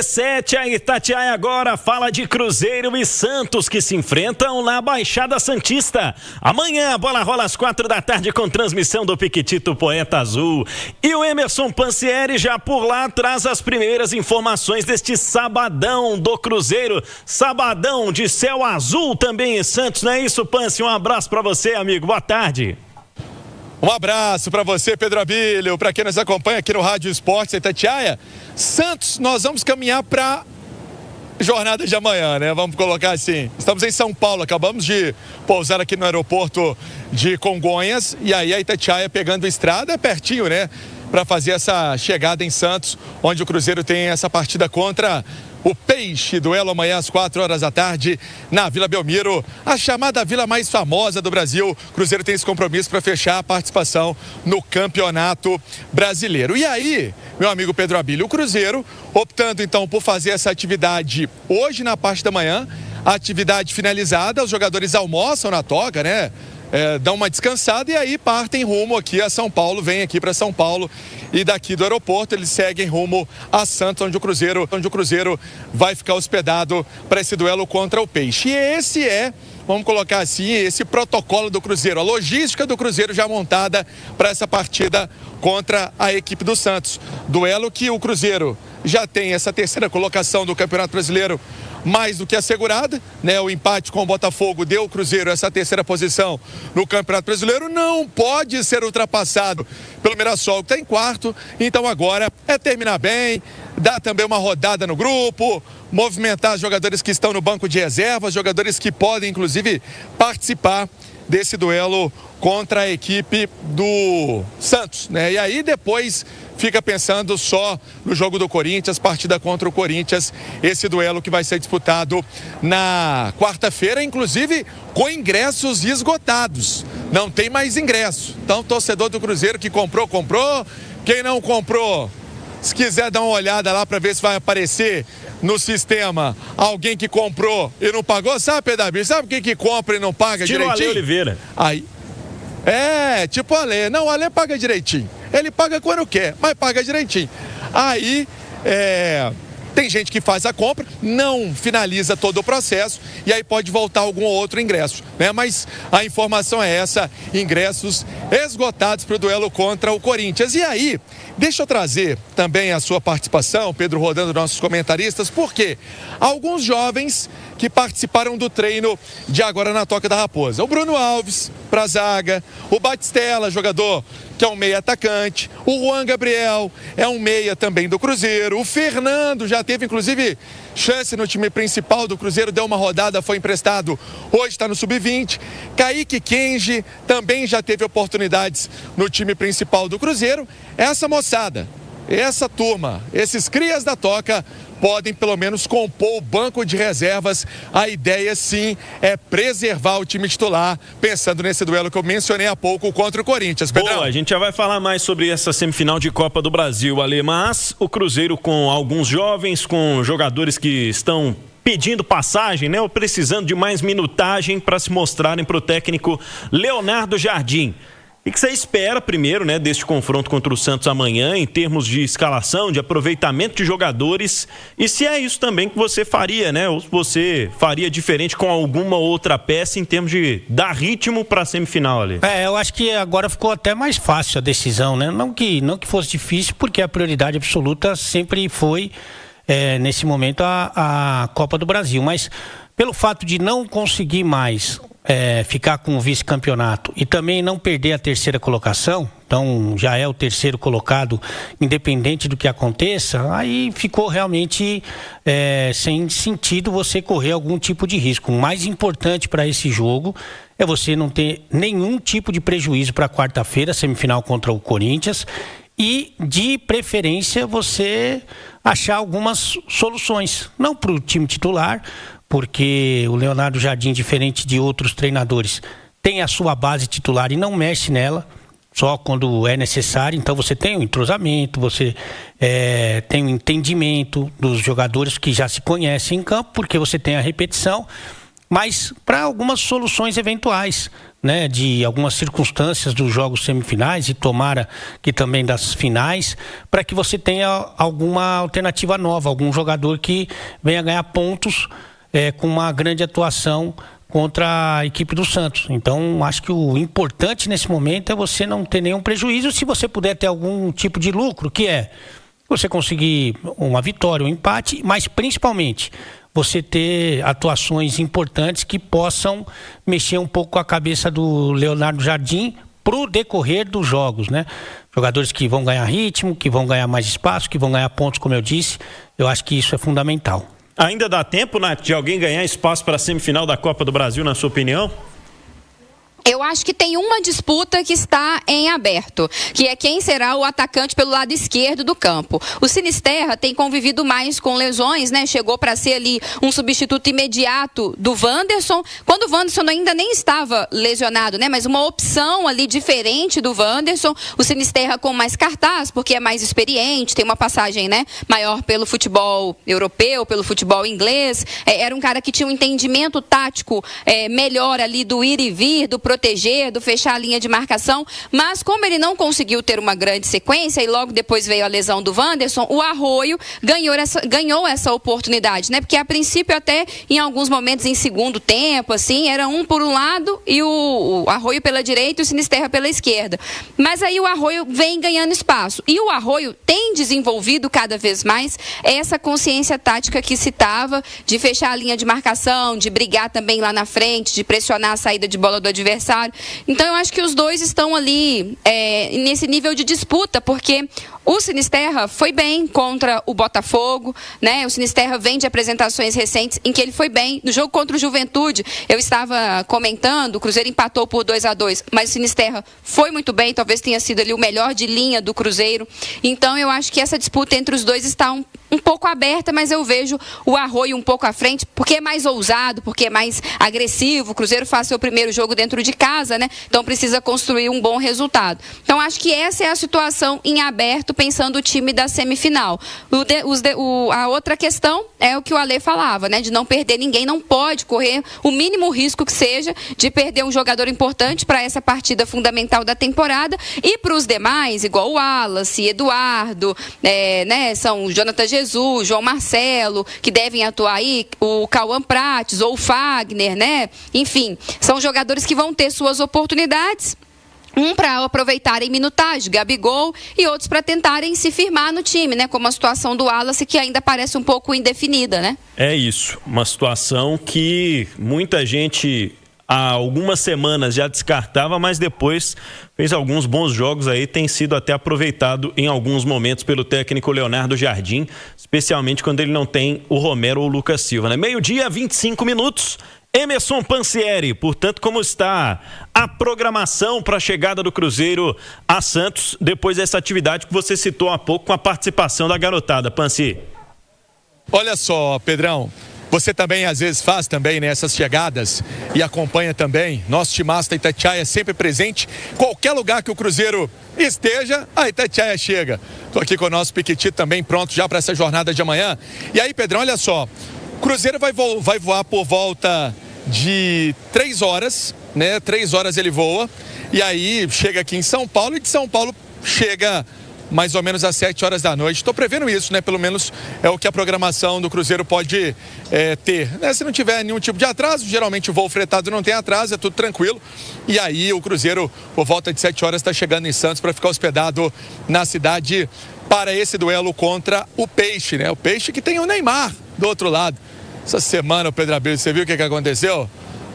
RC7, a Itatiaia agora fala de Cruzeiro e Santos que se enfrentam na Baixada Santista. Amanhã a bola rola às 4 da tarde com transmissão do Piquitito Poeta Azul. E o Emerson Pansieri já por lá traz as primeiras informações deste sabadão do Cruzeiro. Sabadão de céu azul também em Santos, não é isso, Pansi? Um abraço para você, amigo. Boa tarde. Um abraço para você, Pedro Abílio, para quem nos acompanha aqui no Rádio Esportes Itatiaia. Santos, nós vamos caminhar para jornada de amanhã, né? Vamos colocar assim. Estamos em São Paulo, acabamos de pousar aqui no aeroporto de Congonhas e aí a Itatiaia pegando estrada, pertinho, né? Para fazer essa chegada em Santos, onde o Cruzeiro tem essa partida contra o Peixe, duelo amanhã às 4 da tarde na Vila Belmiro, a chamada vila mais famosa do Brasil. O Cruzeiro tem esse compromisso para fechar a participação no Campeonato Brasileiro. E aí, meu amigo Pedro Abílio, o Cruzeiro optando então por fazer essa atividade hoje na parte da manhã, a atividade finalizada, os jogadores almoçam na toca, né? Dão uma descansada e aí partem rumo aqui a São Paulo, vêm aqui para São Paulo e daqui do aeroporto eles seguem rumo a Santos, onde o Cruzeiro vai ficar hospedado para esse duelo contra o Peixe. E esse vamos colocar assim, esse protocolo do Cruzeiro, a logística do Cruzeiro já montada para essa partida contra a equipe do Santos. Duelo que o Cruzeiro já tem essa terceira colocação do Campeonato Brasileiro mais do que assegurada, né? O empate com o Botafogo deu ao Cruzeiro essa terceira posição no Campeonato Brasileiro, não pode ser ultrapassado pelo Mirassol, que está em quarto. Então agora é terminar bem, dar também uma rodada no grupo, movimentar os jogadores que estão no banco de reservas, jogadores que podem inclusive participar desse duelo contra a equipe do Santos, né? E aí depois fica pensando só no jogo do Corinthians, partida contra o Corinthians, esse duelo que vai ser disputado na quarta-feira, inclusive com ingressos esgotados. Não tem mais ingresso. Então, torcedor do Cruzeiro que comprou. Quem não comprou, se quiser dar uma olhada lá para ver se vai aparecer no sistema alguém que comprou e não pagou, sabe, Pedro Abílio? Sabe quem que compra e não paga direitinho? Ale Oliveira. Aí, tipo o Ale. Não, o Ale paga direitinho. Ele paga quando quer, mas paga direitinho. Aí, tem gente que faz a compra, não finaliza todo o processo e aí pode voltar algum outro ingresso, né? Mas a informação é essa, ingressos esgotados para o duelo contra o Corinthians. E aí, deixa eu trazer também a sua participação, Pedro, rodando nossos comentaristas, porque alguns jovens que participaram do treino de agora na Toca da Raposa. O Bruno Alves, para a zaga, o Batistella, jogador que é um meia atacante, o Juan Gabriel é um meia também do Cruzeiro, o Fernando já teve inclusive chance no time principal do Cruzeiro, deu uma rodada, foi emprestado, hoje está no Sub-20, Kaique Kenji também já teve oportunidades no time principal do Cruzeiro. Essa moçada, essa turma, esses crias da Toca podem pelo menos compor o banco de reservas. A ideia sim é preservar o time titular, pensando nesse duelo que eu mencionei há pouco contra o Corinthians. Pedrão. Boa, a gente já vai falar mais sobre essa semifinal de Copa do Brasil, Ale, mas o Cruzeiro com alguns jovens, com jogadores que estão pedindo passagem, né, ou precisando de mais minutagem para se mostrarem para o técnico Leonardo Jardim. O que você espera primeiro, né, deste confronto contra o Santos amanhã, em termos de escalação, de aproveitamento de jogadores, e se é isso também que você faria, né, ou se você faria diferente com alguma outra peça em termos de dar ritmo para a semifinal ali? Eu acho que agora ficou até mais fácil a decisão, né, não que fosse difícil, porque a prioridade absoluta sempre foi, nesse momento, a Copa do Brasil, mas pelo fato de não conseguir mais ficar com o vice-campeonato e também não perder a terceira colocação, então já é o terceiro colocado, independente do que aconteça, aí ficou realmente sem sentido você correr algum tipo de risco. O mais importante para esse jogo é você não ter nenhum tipo de prejuízo para quarta-feira, semifinal contra o Corinthians, e de preferência você achar algumas soluções, não para o time titular, porque o Leonardo Jardim, diferente de outros treinadores, tem a sua base titular e não mexe nela, só quando é necessário. Então você tem um entrosamento, você tem um entendimento dos jogadores que já se conhecem em campo, porque você tem a repetição. mas para algumas soluções eventuais, né, de algumas circunstâncias dos jogos semifinais e tomara que também das finais, para que você tenha alguma alternativa nova, algum jogador que venha ganhar pontos com uma grande atuação contra a equipe do Santos. Então, acho que o importante nesse momento é você não ter nenhum prejuízo, se você puder ter algum tipo de lucro, que é você conseguir uma vitória, um empate, mas principalmente você ter atuações importantes que possam mexer um pouco com a cabeça do Leonardo Jardim para o decorrer dos jogos, né? Jogadores que vão ganhar ritmo, que vão ganhar mais espaço, que vão ganhar pontos, como eu disse. Eu acho que isso é fundamental. Ainda dá tempo, Nath, de alguém ganhar espaço para a semifinal da Copa do Brasil, na sua opinião? Eu acho que tem uma disputa que está em aberto, que é quem será o atacante pelo lado esquerdo do campo. O Sinisterra tem convivido mais com lesões, né? Chegou para ser ali um substituto imediato do Wanderson, quando o Wanderson ainda nem estava lesionado, né? Mas uma opção ali diferente do Wanderson. O Sinisterra com mais cartaz, porque é mais experiente, tem uma passagem, né, maior pelo futebol europeu, pelo futebol inglês. Era um cara que tinha um entendimento tático melhor ali do ir e vir, do proteger, do fechar a linha de marcação, mas como ele não conseguiu ter uma grande sequência e logo depois veio a lesão do Wanderson, o Arroio ganhou essa oportunidade, né? Porque a princípio até em alguns momentos em segundo tempo, assim, era um por um lado e o Arroio pela direita e o Sinisterra pela esquerda. Mas aí o Arroio vem ganhando espaço e o Arroio tem desenvolvido cada vez mais essa consciência tática que citava, de fechar a linha de marcação, de brigar também lá na frente, de pressionar a saída de bola do adversário. Então eu acho que os dois estão ali nesse nível de disputa, porque o Sinisterra foi bem contra o Botafogo, né? O Sinisterra vem de apresentações recentes em que ele foi bem. No jogo contra o Juventude, eu estava comentando, o Cruzeiro empatou por 2-2, mas o Sinisterra foi muito bem, talvez tenha sido ali o melhor de linha do Cruzeiro. Então eu acho que essa disputa entre os dois está um pouco aberta, mas eu vejo o Arroio um pouco à frente, porque é mais ousado, porque é mais agressivo. O Cruzeiro faz seu primeiro jogo dentro de casa, né? Então precisa construir um bom resultado. Então acho que essa é a situação em aberto, pensando o time da semifinal. A outra questão é o que o Alê falava, né? De não perder ninguém, não pode correr o mínimo risco que seja de perder um jogador importante para essa partida fundamental da temporada, e para os demais, igual o Wallace, Eduardo, né? São o Jonathan Jesus, João Marcelo, que devem atuar aí, o Cauã Prates ou o Fagner, né? Enfim, são jogadores que vão ter suas oportunidades. Para aproveitarem minutagem, Gabigol, e outros para tentarem se firmar no time, né? Como a situação do Wallace, que ainda parece um pouco indefinida, né? É isso, uma situação que muita gente há algumas semanas já descartava, mas depois fez alguns bons jogos aí, tem sido até aproveitado em alguns momentos pelo técnico Leonardo Jardim, especialmente quando ele não tem o Romero ou o Lucas Silva, né? 12h, 25 minutos. Emerson Pansieri, portanto, como está a programação para a chegada do Cruzeiro a Santos, depois dessa atividade que você citou há pouco com a participação da garotada, Pansi? Olha só, Pedrão, você também às vezes faz também nessas chegadas e acompanha também. Nosso timaço da Itatiaia é sempre presente. Qualquer lugar que o Cruzeiro esteja, a Itatiaia chega. Estou aqui com o nosso Piquetito também pronto já para essa jornada de amanhã. E aí, Pedrão, olha só. Cruzeiro vai voar por volta de 3 horas, né? 3 horas ele voa, e aí chega aqui em São Paulo, e de São Paulo chega mais ou menos às 7 horas da noite. Estou prevendo isso, né? Pelo menos é o que a programação do Cruzeiro pode ter, né? Se não tiver nenhum tipo de atraso, geralmente o voo fretado não tem atraso, é tudo tranquilo. E aí o Cruzeiro, por volta de 7 horas, está chegando em Santos para ficar hospedado na cidade para esse duelo contra o Peixe, né? O Peixe que tem o Neymar do outro lado. Essa semana, o Pedro Abelho, você viu o que aconteceu?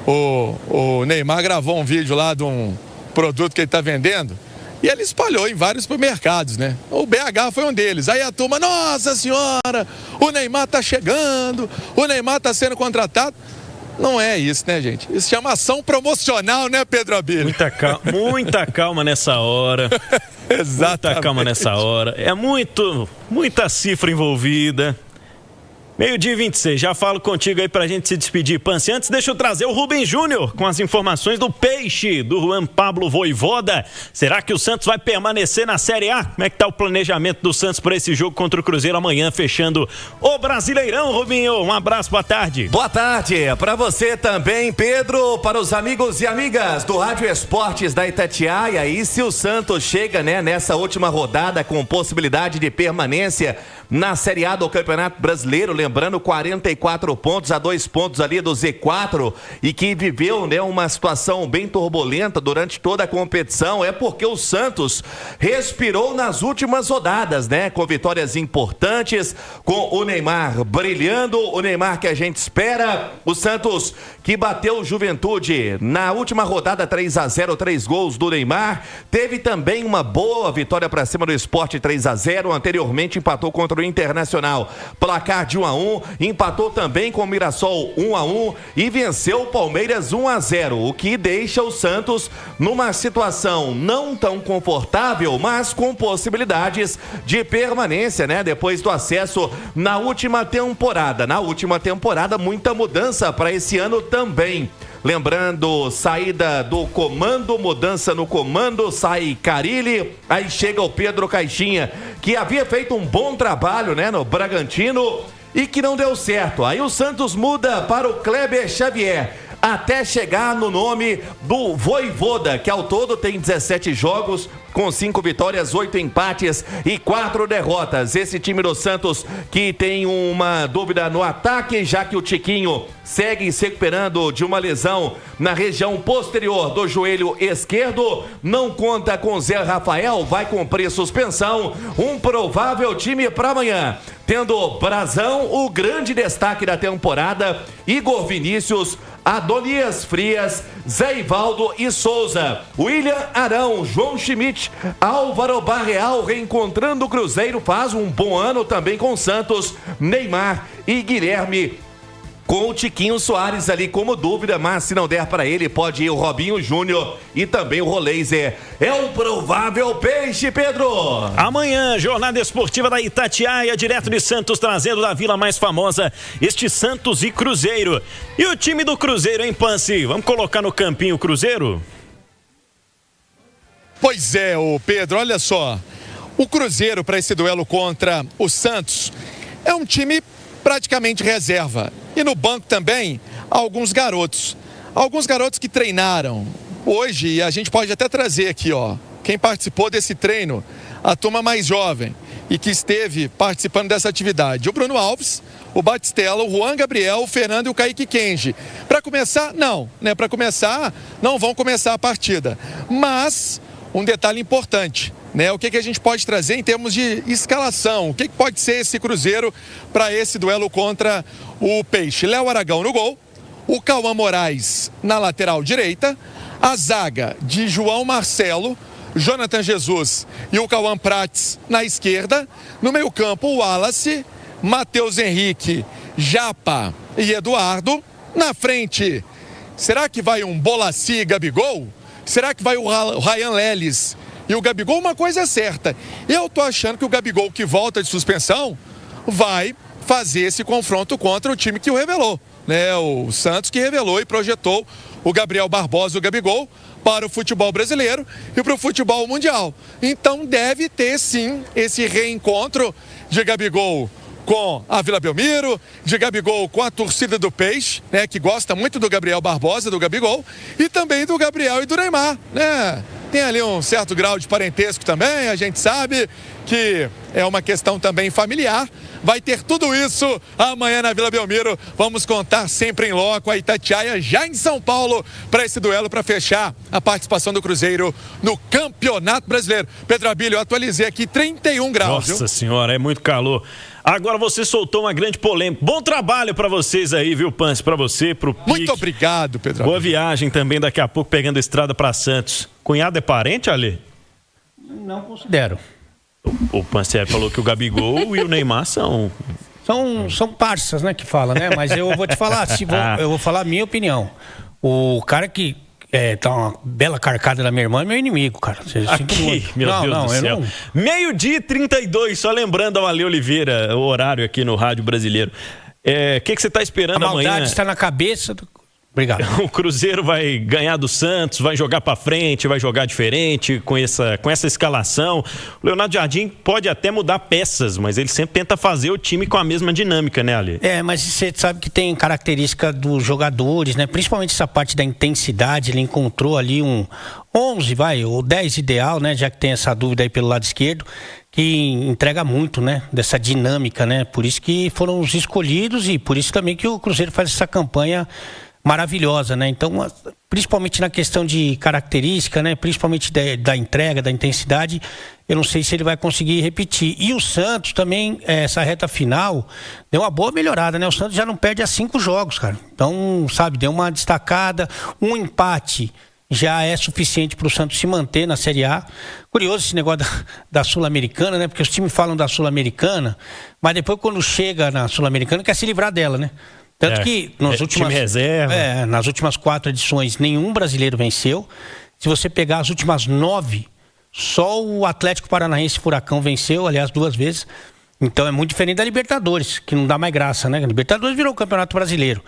O Neymar gravou um vídeo lá de um produto que ele está vendendo e ele espalhou em vários supermercados, né? O BH foi um deles. Aí a turma, nossa senhora, o Neymar está chegando, o Neymar está sendo contratado. Não é isso, né, gente? Isso chama ação promocional, né, Pedro Abelho? Muita calma nessa hora. Exatamente. Muita calma nessa hora. É muita cifra envolvida. 12h26, já falo contigo aí pra gente se despedir, Pance. Antes, deixa eu trazer o Rubem Júnior com as informações do Peixe, do Juan Pablo Vojvoda. Será que o Santos vai permanecer na Série A? Como é que tá o planejamento do Santos para esse jogo contra o Cruzeiro amanhã, fechando o Brasileirão, Rubinho? Um abraço, boa tarde. Boa tarde, para você também, Pedro, para os amigos e amigas do Rádio Esportes da Itatiaia. E se o Santos chega, né, nessa última rodada com possibilidade de permanência na Série A do Campeonato Brasileiro, lembrando 44 pontos a 2 pontos ali do Z4, e que viveu, né, uma situação bem turbulenta durante toda a competição, é porque o Santos respirou nas últimas rodadas, né, com vitórias importantes, com o Neymar brilhando, o Neymar que a gente espera, o Santos que bateu o Juventude na última rodada 3-0, 3 gols do Neymar, teve também uma boa vitória para cima do Sport 3-0, anteriormente empatou contra o Internacional, placar de 1-1, empatou também com o Mirassol 1-1 e venceu o Palmeiras 1-0, o que deixa o Santos numa situação não tão confortável, mas com possibilidades de permanência, né? Depois do acesso na última temporada. Na última temporada, muita mudança para esse ano também. Lembrando, saída do comando, mudança no comando, sai Carille, aí chega o Pedro Caixinha, que havia feito um bom trabalho, né, no Bragantino e que não deu certo. Aí o Santos muda para o Kleber Xavier, até chegar no nome do Vojvoda, que ao todo tem 17 jogos, com 5 vitórias, 8 empates e 4 derrotas. Esse time do Santos que tem uma dúvida no ataque, já que o Tiquinho segue se recuperando de uma lesão na região posterior do joelho esquerdo, não conta com Zé Rafael, vai cumprir suspensão. Um provável time para amanhã, tendo Brazão, o grande destaque da temporada, Igor Vinícius, Adonias Frias, Zé Ivaldo e Souza, William Arão, João Schmidt, Álvaro Barreal reencontrando o Cruzeiro, faz um bom ano também com Santos, Neymar e Guilherme, com o Tiquinho Soares ali como dúvida, mas se não der para ele, pode ir o Robinho Júnior e também o Roleiser. É um provável Peixe, Pedro! Amanhã, jornada esportiva da Itatiaia, direto de Santos, trazendo da vila mais famosa, este Santos e Cruzeiro. E o time do Cruzeiro, hein, Pance? Vamos colocar no campinho o Cruzeiro? Pois é, o Pedro, olha só. O Cruzeiro, para esse duelo contra o Santos, é um time praticamente reserva. E no banco também, alguns garotos. Alguns garotos que treinaram. Hoje, e a gente pode até trazer aqui, ó, quem participou desse treino, a turma mais jovem e que esteve participando dessa atividade. O Bruno Alves, o Batistella, o Juan Gabriel, o Fernando e o Kaique Kenji. Para começar, não, né? Para começar, não vão começar a partida. Mas um detalhe importante, né? O que a gente pode trazer em termos de escalação? O que pode ser esse Cruzeiro para esse duelo contra o Peixe? Léo Aragão no gol, o Cauã Moraes na lateral direita, a zaga de João Marcelo, Jonathan Jesus e o Cauã Prates na esquerda, no meio-campo o Wallace, Matheus Henrique, Japa e Eduardo, na frente, será que vai um Bolaci e Gabigol? Será que vai o Ryan Leles e o Gabigol? Uma coisa é certa, eu tô achando que o Gabigol, que volta de suspensão, vai fazer esse confronto contra o time que o revelou, né? O Santos, que revelou e projetou o Gabriel Barbosa, o Gabigol, para o futebol brasileiro e para o futebol mundial. Então deve ter sim esse reencontro de Gabigol com a Vila Belmiro, de Gabigol com a torcida do Peixe, né, que gosta muito do Gabriel Barbosa, do Gabigol, e também do Gabriel e do Neymar, né? Tem ali um certo grau de parentesco também, a gente sabe que é uma questão também familiar. Vai ter tudo isso amanhã na Vila Belmiro. Vamos contar sempre em loco a Itatiaia, já em São Paulo, para esse duelo, para fechar a participação do Cruzeiro no Campeonato Brasileiro. Pedro Abílio, eu atualizei aqui 31 graus. Nossa senhora, é muito calor. Agora você soltou uma grande polêmica. Bom trabalho para vocês aí, viu, Pance? Para você, pro Pique. Muito obrigado, Pedro Abílio. Boa viagem também daqui a pouco, pegando a estrada para Santos. Cunhado é parente, Ale? Não considero. O Pance falou que o Gabigol e o Neymar são parças, né, que fala, né? Mas eu vou te falar, eu vou falar a minha opinião. O cara que tá uma bela carcada da minha irmã é meu inimigo, cara. Aqui, meu Deus do céu. Meio-dia e 32, só lembrando ao Ale Oliveira, o horário aqui no Rádio Brasileiro. que você está esperando a amanhã? A maldade está na cabeça do... Obrigado. O Cruzeiro vai ganhar do Santos, vai jogar para frente, vai jogar diferente com essa escalação. O Leonardo Jardim pode até mudar peças, mas ele sempre tenta fazer o time com a mesma dinâmica, né, Ale? Mas você sabe que tem característica dos jogadores, né? Principalmente essa parte da intensidade, ele encontrou ali um 11, ou 10 ideal, né? Já que tem essa dúvida aí pelo lado esquerdo, que entrega muito, né? Dessa dinâmica, né? Por isso que foram os escolhidos e por isso também que o Cruzeiro faz essa campanha maravilhosa, né? Então, principalmente na questão de característica, né? Principalmente da entrega, da intensidade, eu não sei se ele vai conseguir repetir. E o Santos também, essa reta final, deu uma boa melhorada, né? O Santos já não perde há 5 jogos, cara. Então, sabe, deu uma destacada, um empate já é suficiente para o Santos se manter na Série A. Curioso esse negócio da Sul-Americana, né? Porque os times falam da Sul-Americana, mas depois quando chega na Sul-Americana quer se livrar dela, né? Tanto que nas últimas 4 edições nenhum brasileiro venceu. Se você pegar as últimas 9, só o Atlético Paranaense Furacão venceu, aliás, 2 vezes. Então é muito diferente da Libertadores, que não dá mais graça, né? A Libertadores virou o Campeonato Brasileiro.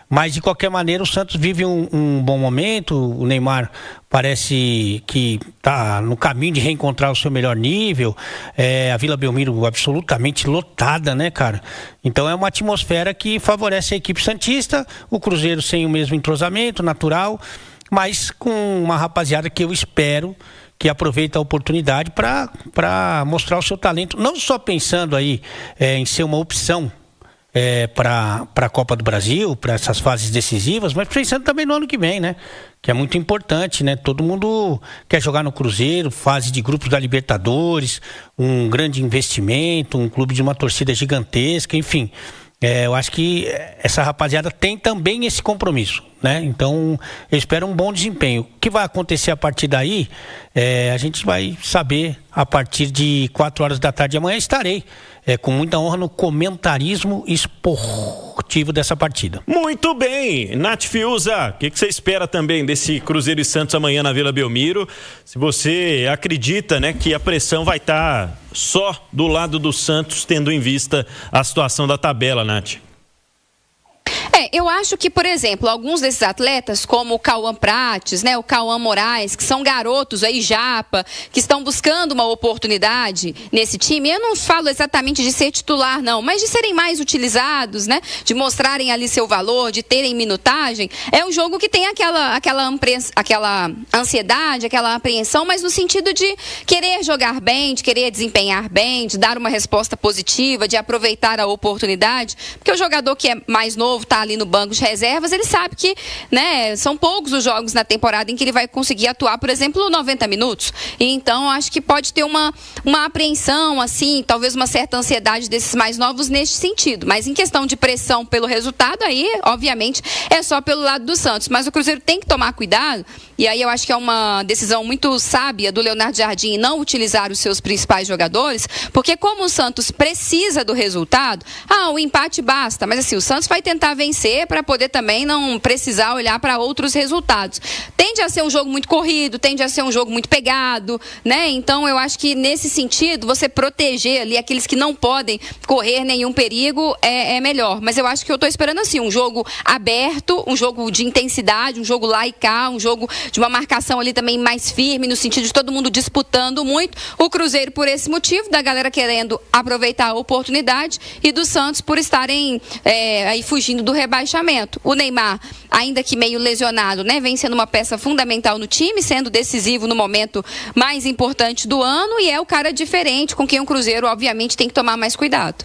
Mas, de qualquer maneira, o Santos vive um bom momento. O Neymar parece que está no caminho de reencontrar o seu melhor nível. A Vila Belmiro absolutamente lotada, né, cara? Então é uma atmosfera que favorece a equipe santista. O Cruzeiro sem o mesmo entrosamento natural, mas com uma rapaziada que eu espero que aproveita a oportunidade para mostrar o seu talento, não só pensando aí em ser uma opção para a Copa do Brasil, para essas fases decisivas, mas pensando também no ano que vem, né? Que é muito importante, né? Todo mundo quer jogar no Cruzeiro, fase de grupos da Libertadores, um grande investimento, um clube de uma torcida gigantesca, enfim. Eu acho que essa rapaziada tem também esse compromisso, né? Então, eu espero um bom desempenho. O que vai acontecer a partir daí, a gente vai saber a partir de 4 horas da tarde de amanhã. Estarei com muita honra no comentarismo esportivo dessa partida. Muito bem, Nath Fiuza, o que você espera também desse Cruzeiro e Santos amanhã na Vila Belmiro? Se você acredita, né, que a pressão vai estar só do lado do Santos, tendo em vista a situação da tabela, Nath? Eu acho que, por exemplo, alguns desses atletas, como o Cauã Prates, né, o Cauã Moraes, que são garotos aí, japa, que estão buscando uma oportunidade nesse time, eu não falo exatamente de ser titular, não, mas de serem mais utilizados, né, de mostrarem ali seu valor, de terem minutagem. É um jogo que tem aquela ansiedade, aquela apreensão, mas no sentido de querer jogar bem, de querer desempenhar bem, de dar uma resposta positiva, de aproveitar a oportunidade, porque o jogador que é mais novo, está ali no banco de reservas, ele sabe que, né, são poucos os jogos na temporada em que ele vai conseguir atuar, por exemplo, 90 minutos. E então, acho que pode ter uma apreensão, assim, talvez uma certa ansiedade desses mais novos neste sentido. Mas em questão de pressão pelo resultado, aí, obviamente, é só pelo lado do Santos. Mas o Cruzeiro tem que tomar cuidado, e aí eu acho que é uma decisão muito sábia do Leonardo Jardim não utilizar os seus principais jogadores, porque como o Santos precisa do resultado, o empate basta, mas assim, o Santos vai tentar vencer para poder também não precisar olhar para outros resultados. Tende a ser um jogo muito corrido, tende a ser um jogo muito pegado, né? Então eu acho que nesse sentido, você proteger ali aqueles que não podem correr nenhum perigo é melhor. Mas eu acho que eu estou esperando assim, um jogo aberto, um jogo de intensidade, um jogo lá e cá, um jogo de uma marcação ali também mais firme, no sentido de todo mundo disputando muito. O Cruzeiro por esse motivo, da galera querendo aproveitar a oportunidade, e do Santos por estarem aí fugindo do rebaixamento. O Neymar, ainda que meio lesionado, né, vem sendo uma peça fundamental no time, sendo decisivo no momento mais importante do ano, e é o cara diferente com quem o Cruzeiro, obviamente, tem que tomar mais cuidado.